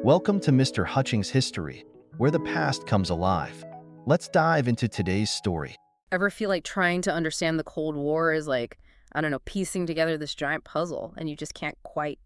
Welcome to Mr. Hutchings History, where the past comes alive. Let's dive into today's story. Ever feel like trying to understand the Cold War is like, I don't know, piecing together this giant puzzle and you just can't quite,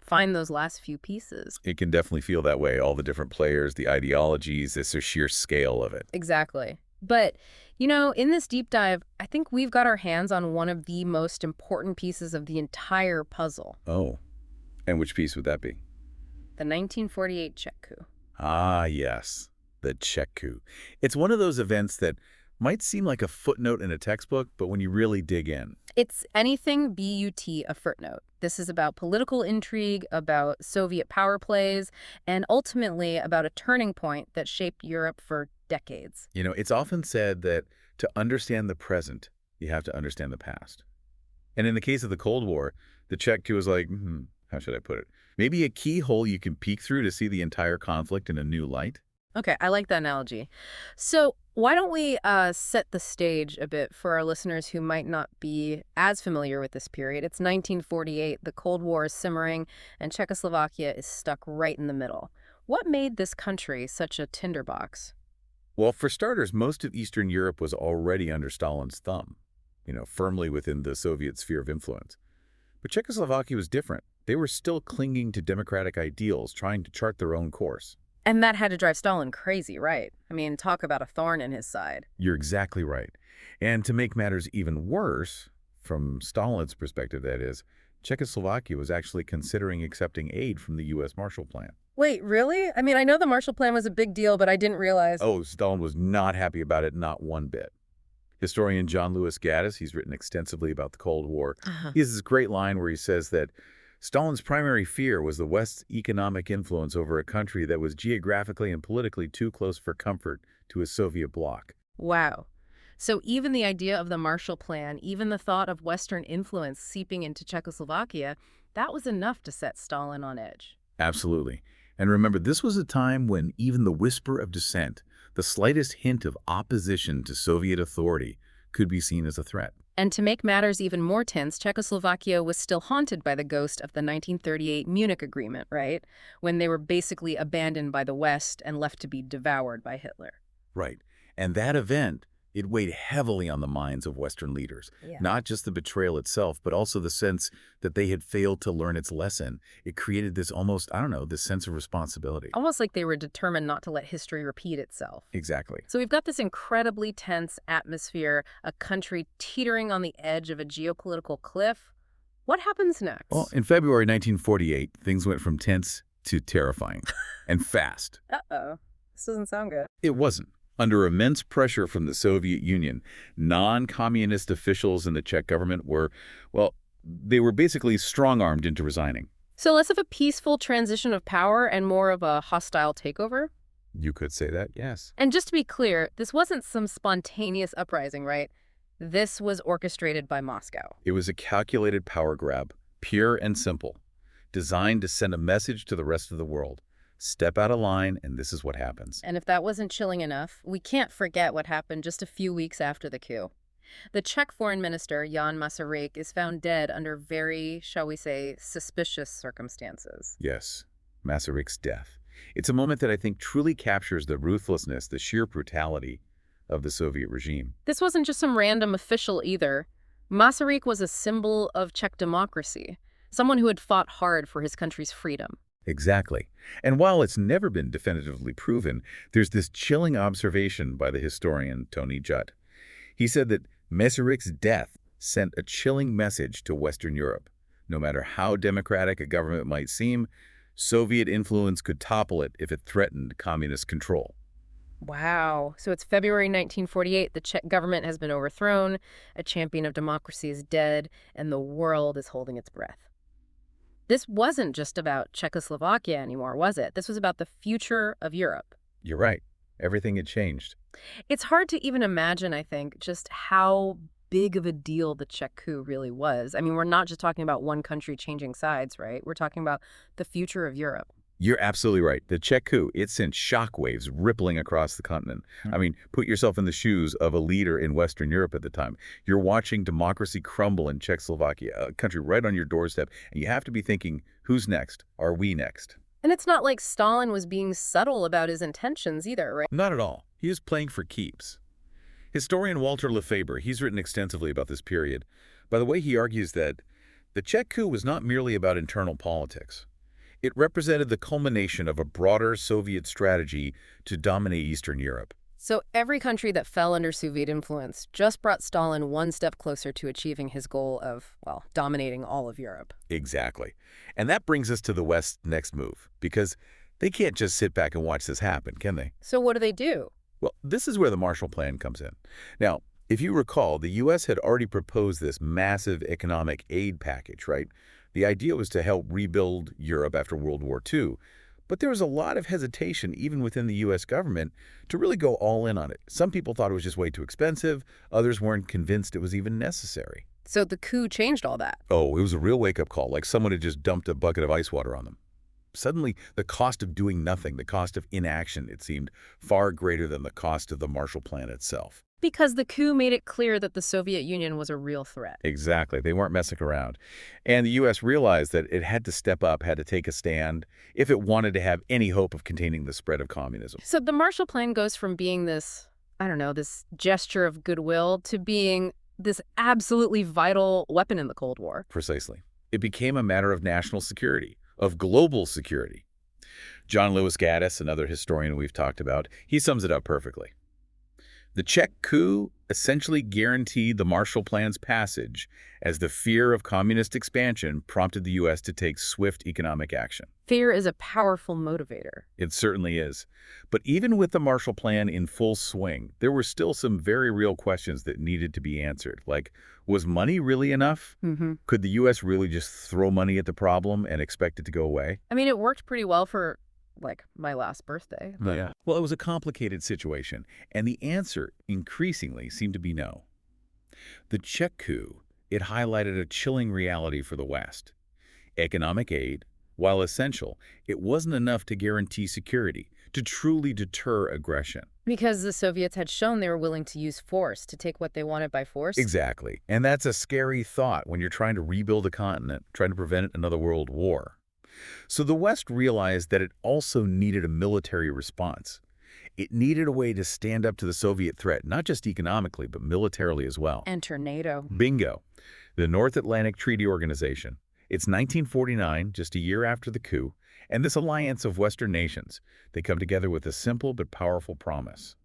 find those last few pieces? It can definitely feel that way. All the different players, the ideologies, it's the sheer scale of it. Exactly. But, in this deep dive, I think we've got our hands on one of the most important pieces of the entire puzzle. Oh, and which piece would that be? The 1948 Czech coup. Ah, yes, the Czech coup. It's one of those events that might seem like a footnote in a textbook, but when you really dig in. It's anything but a footnote. This is about political intrigue, about Soviet power plays, and ultimately about a turning point that shaped Europe for decades. It's often said that to understand the present, you have to understand the past. And in the case of the Cold War, the Czech coup was like, how should I put it? Maybe a keyhole you can peek through to see the entire conflict in a new light? Okay, I like that analogy. So why don't we set the stage a bit for our listeners who might not be as familiar with this period. It's 1948, the Cold War is simmering, and Czechoslovakia is stuck right in the middle. What made this country such a tinderbox? Well, for starters, most of Eastern Europe was already under Stalin's thumb, firmly within the Soviet sphere of influence. But Czechoslovakia was different. They were still clinging to democratic ideals, trying to chart their own course. And that had to drive Stalin crazy, right? I mean, talk about a thorn in his side. You're exactly right. And to make matters even worse, from Stalin's perspective, that is, Czechoslovakia was actually considering accepting aid from the U.S. Marshall Plan. Wait, really? I mean, I know the Marshall Plan was a big deal, but I didn't realize... Oh, Stalin was not happy about it, not one bit. Historian John Lewis Gaddis, he's written extensively about the Cold War. He has this great line where he says that Stalin's primary fear was the West's economic influence over a country that was geographically and politically too close for comfort to a Soviet bloc. Wow. So even the idea of the Marshall Plan, even the thought of Western influence seeping into Czechoslovakia, that was enough to set Stalin on edge. Absolutely. And remember, this was a time when even the whisper of dissent, the slightest hint of opposition to Soviet authority, could be seen as a threat. And to make matters even more tense, Czechoslovakia was still haunted by the ghost of the 1938 Munich Agreement, right? When they were basically abandoned by the West and left to be devoured by Hitler. Right. And that event, it weighed heavily on the minds of Western leaders. Yeah. Not just the betrayal itself, but also the sense that they had failed to learn its lesson. It created this almost, this sense of responsibility. Almost like they were determined not to let history repeat itself. Exactly. So we've got this incredibly tense atmosphere, a country teetering on the edge of a geopolitical cliff. What happens next? Well, in February 1948, things went from tense to terrifying and fast. Uh-oh. This doesn't sound good. It wasn't. Under immense pressure from the Soviet Union, non-communist officials in the Czech government they were basically strong-armed into resigning. So less of a peaceful transition of power and more of a hostile takeover? You could say that, yes. And just to be clear, this wasn't some spontaneous uprising, right? This was orchestrated by Moscow. It was a calculated power grab, pure and simple, designed to send a message to the rest of the world. Step out of line, and this is what happens. And if that wasn't chilling enough, we can't forget what happened just a few weeks after the coup. The Czech foreign minister, Jan Masaryk, is found dead under very, shall we say, suspicious circumstances. Yes, Masaryk's death. It's a moment that I think truly captures the ruthlessness, the sheer brutality of the Soviet regime. This wasn't just some random official either. Masaryk was a symbol of Czech democracy, someone who had fought hard for his country's freedom. Exactly. And while it's never been definitively proven, there's this chilling observation by the historian Tony Judt. He said that Masaryk's death sent a chilling message to Western Europe. No matter how democratic a government might seem, Soviet influence could topple it if it threatened communist control. Wow. So it's February 1948. The Czech government has been overthrown, a champion of democracy is dead, and the world is holding its breath. This wasn't just about Czechoslovakia anymore, was it? This was about the future of Europe. You're right. Everything had changed. It's hard to even imagine, I think, just how big of a deal the Czech coup really was. I mean, we're not just talking about one country changing sides, right? We're talking about the future of Europe. You're absolutely right. The Czech coup, it sent shockwaves rippling across the continent. I mean, put yourself in the shoes of a leader in Western Europe at the time. You're watching democracy crumble in Czechoslovakia, a country right on your doorstep, and you have to be thinking, who's next? Are we next? And it's not like Stalin was being subtle about his intentions either, right? Not at all. He was playing for keeps. Historian Walter Lefebvre, he's written extensively about this period. By the way, he argues that the Czech coup was not merely about internal politics. It represented the culmination of a broader Soviet strategy to dominate Eastern Europe. So every country that fell under Soviet influence just brought Stalin one step closer to achieving his goal of, well, dominating all of Europe. Exactly. And that brings us to the West's next move, because they can't just sit back and watch this happen, can they? So what do? Well, this is where the Marshall Plan comes in. Now, if you recall, the U.S. had already proposed this massive economic aid package, right? The idea was to help rebuild Europe after World War II. But there was a lot of hesitation, even within the U.S. government, to really go all in on it. Some people thought it was just way too expensive. Others weren't convinced it was even necessary. So the coup changed all that. Oh, it was a real wake-up call, like someone had just dumped a bucket of ice water on them. Suddenly, the cost of doing nothing, the cost of inaction, it seemed far greater than the cost of the Marshall Plan itself. Because the coup made it clear that the Soviet Union was a real threat. Exactly. They weren't messing around. And the U.S. realized that it had to step up, had to take a stand, if it wanted to have any hope of containing the spread of communism. So the Marshall Plan goes from being this, I don't know, this gesture of goodwill to being this absolutely vital weapon in the Cold War. Precisely. It became a matter of national security, of global security. John Lewis Gaddis, another historian we've talked about, he sums it up perfectly. The Czech coup essentially guaranteed the Marshall Plan's passage as the fear of communist expansion prompted the U.S. to take swift economic action. Fear is a powerful motivator. It certainly is. But even with the Marshall Plan in full swing, there were still some very real questions that needed to be answered. Like, was money really enough? Could the U.S. really just throw money at the problem and expect it to go away? I mean, it worked pretty well for, like, my last birthday. Yeah. Well, it was a complicated situation, and the answer increasingly seemed to be no. The Czech coup, it highlighted a chilling reality for the West. Economic aid, while essential, it wasn't enough to guarantee security, to truly deter aggression. Because the Soviets had shown they were willing to use force to take what they wanted by force. Exactly. And that's a scary thought when you're trying to rebuild a continent, trying to prevent another world war. So the West realized that it also needed a military response. It needed a way to stand up to the Soviet threat, not just economically, but militarily as well. Enter NATO. Bingo. The North Atlantic Treaty Organization. It's 1949, just a year after the coup, and this alliance of Western nations, they come together with a simple but powerful promise.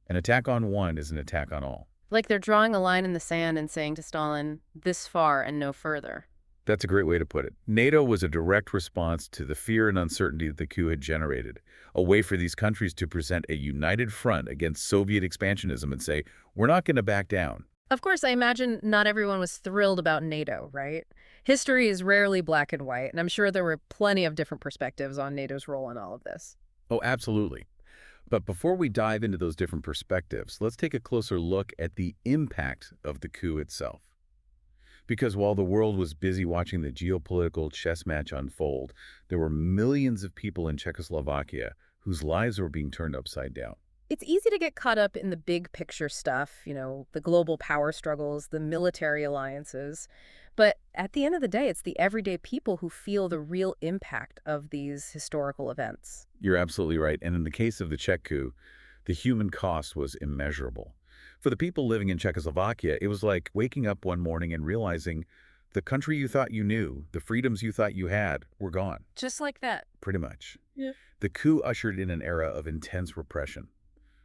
An attack on one is an attack on all. Like they're drawing a line in the sand and saying to Stalin, this far and no further. That's a great way to put it. NATO was a direct response to the fear and uncertainty that the coup had generated, a way for these countries to present a united front against Soviet expansionism and say, we're not going to back down. Of course, I imagine not everyone was thrilled about NATO, right? History is rarely black and white, and I'm sure there were plenty of different perspectives on NATO's role in all of this. Oh, absolutely. But before we dive into those different perspectives, let's take a closer look at the impact of the coup itself. Because while the world was busy watching the geopolitical chess match unfold, there were millions of people in Czechoslovakia whose lives were being turned upside down. It's easy to get caught up in the big picture stuff, the global power struggles, the military alliances. But at the end of the day, it's the everyday people who feel the real impact of these historical events. You're absolutely right. And in the case of the Czech coup, the human cost was immeasurable. For the people living in Czechoslovakia, it was like waking up one morning and realizing the country you thought you knew, the freedoms you thought you had, were gone. Just like that. Pretty much. Yeah. The coup ushered in an era of intense repression.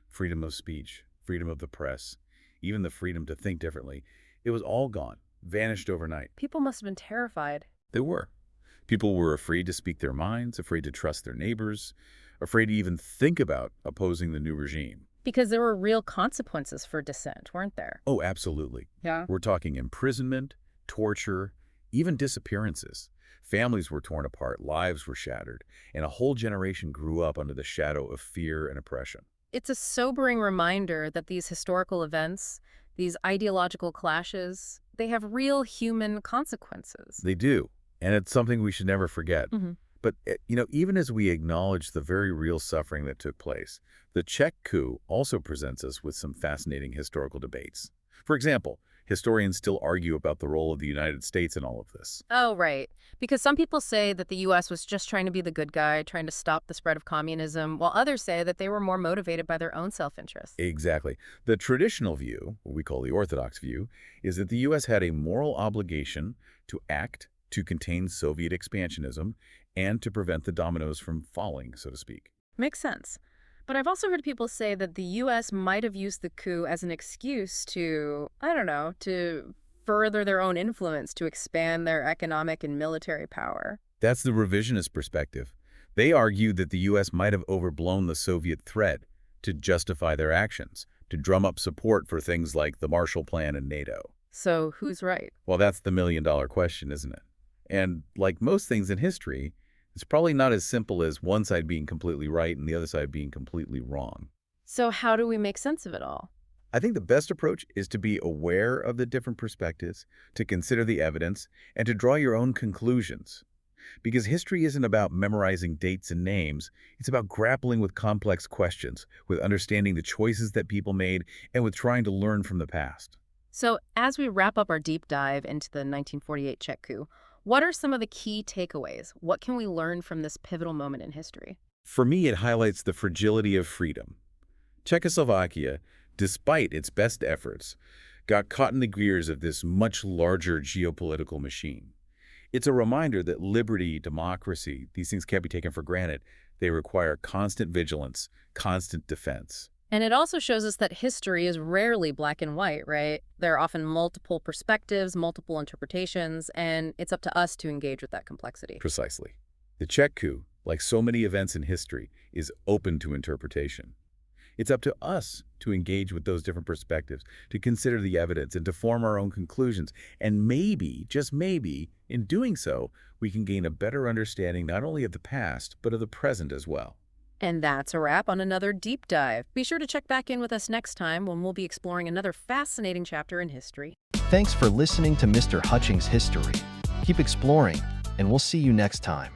Freedom of speech, freedom of the press, even the freedom to think differently. It was all gone, vanished overnight. People must have been terrified. They were. People were afraid to speak their minds, afraid to trust their neighbors, afraid to even think about opposing the new regime. Because there were real consequences for dissent, weren't there? Oh, absolutely. Yeah. We're talking imprisonment, torture, even disappearances. Families were torn apart, lives were shattered, and a whole generation grew up under the shadow of fear and oppression. It's a sobering reminder that these historical events, these ideological clashes, they have real human consequences. They do, and it's something we should never forget. But, even as we acknowledge the very real suffering that took place, the Czech coup also presents us with some fascinating historical debates. For example, Historians still argue about the role of the United States in all of this. Oh, right. Because some people say that the U.S. was just trying to be the good guy, trying to stop the spread of communism, while others say that they were more motivated by their own self-interest. Exactly. The traditional view, what we call the Orthodox view, is that the U.S. had a moral obligation to act to contain Soviet expansionism and to prevent the dominoes from falling, so to speak. Makes sense. But I've also heard people say that the U.S. might have used the coup as an excuse to, I don't know, to further their own influence, to expand their economic and military power. That's the revisionist perspective. They argue that the U.S. might have overblown the Soviet threat to justify their actions, to drum up support for things like the Marshall Plan and NATO. So who's right? Well, that's the million-dollar question, isn't it? And like most things in history, it's probably not as simple as one side being completely right and the other side being completely wrong. So how do we make sense of it all? I think the best approach is to be aware of the different perspectives, to consider the evidence, and to draw your own conclusions. Because history isn't about memorizing dates and names, it's about grappling with complex questions, with understanding the choices that people made, and with trying to learn from the past. So as we wrap up our deep dive into the 1948 Czech coup, what are some of the key takeaways? What can we learn from this pivotal moment in history? For me, it highlights the fragility of freedom. Czechoslovakia, despite its best efforts, got caught in the gears of this much larger geopolitical machine. It's a reminder that liberty, democracy, these things can't be taken for granted. They require constant vigilance, constant defense. And it also shows us that history is rarely black and white, right? There are often multiple perspectives, multiple interpretations, and it's up to us to engage with that complexity. Precisely. The Czech coup, like so many events in history, is open to interpretation. It's up to us to engage with those different perspectives, to consider the evidence, and to form our own conclusions. And maybe, just maybe, in doing so, we can gain a better understanding not only of the past, but of the present as well. And that's a wrap on another deep dive. Be sure to check back in with us next time when we'll be exploring another fascinating chapter in history. Thanks for listening to Mr. Hutchings History. Keep exploring, and we'll see you next time.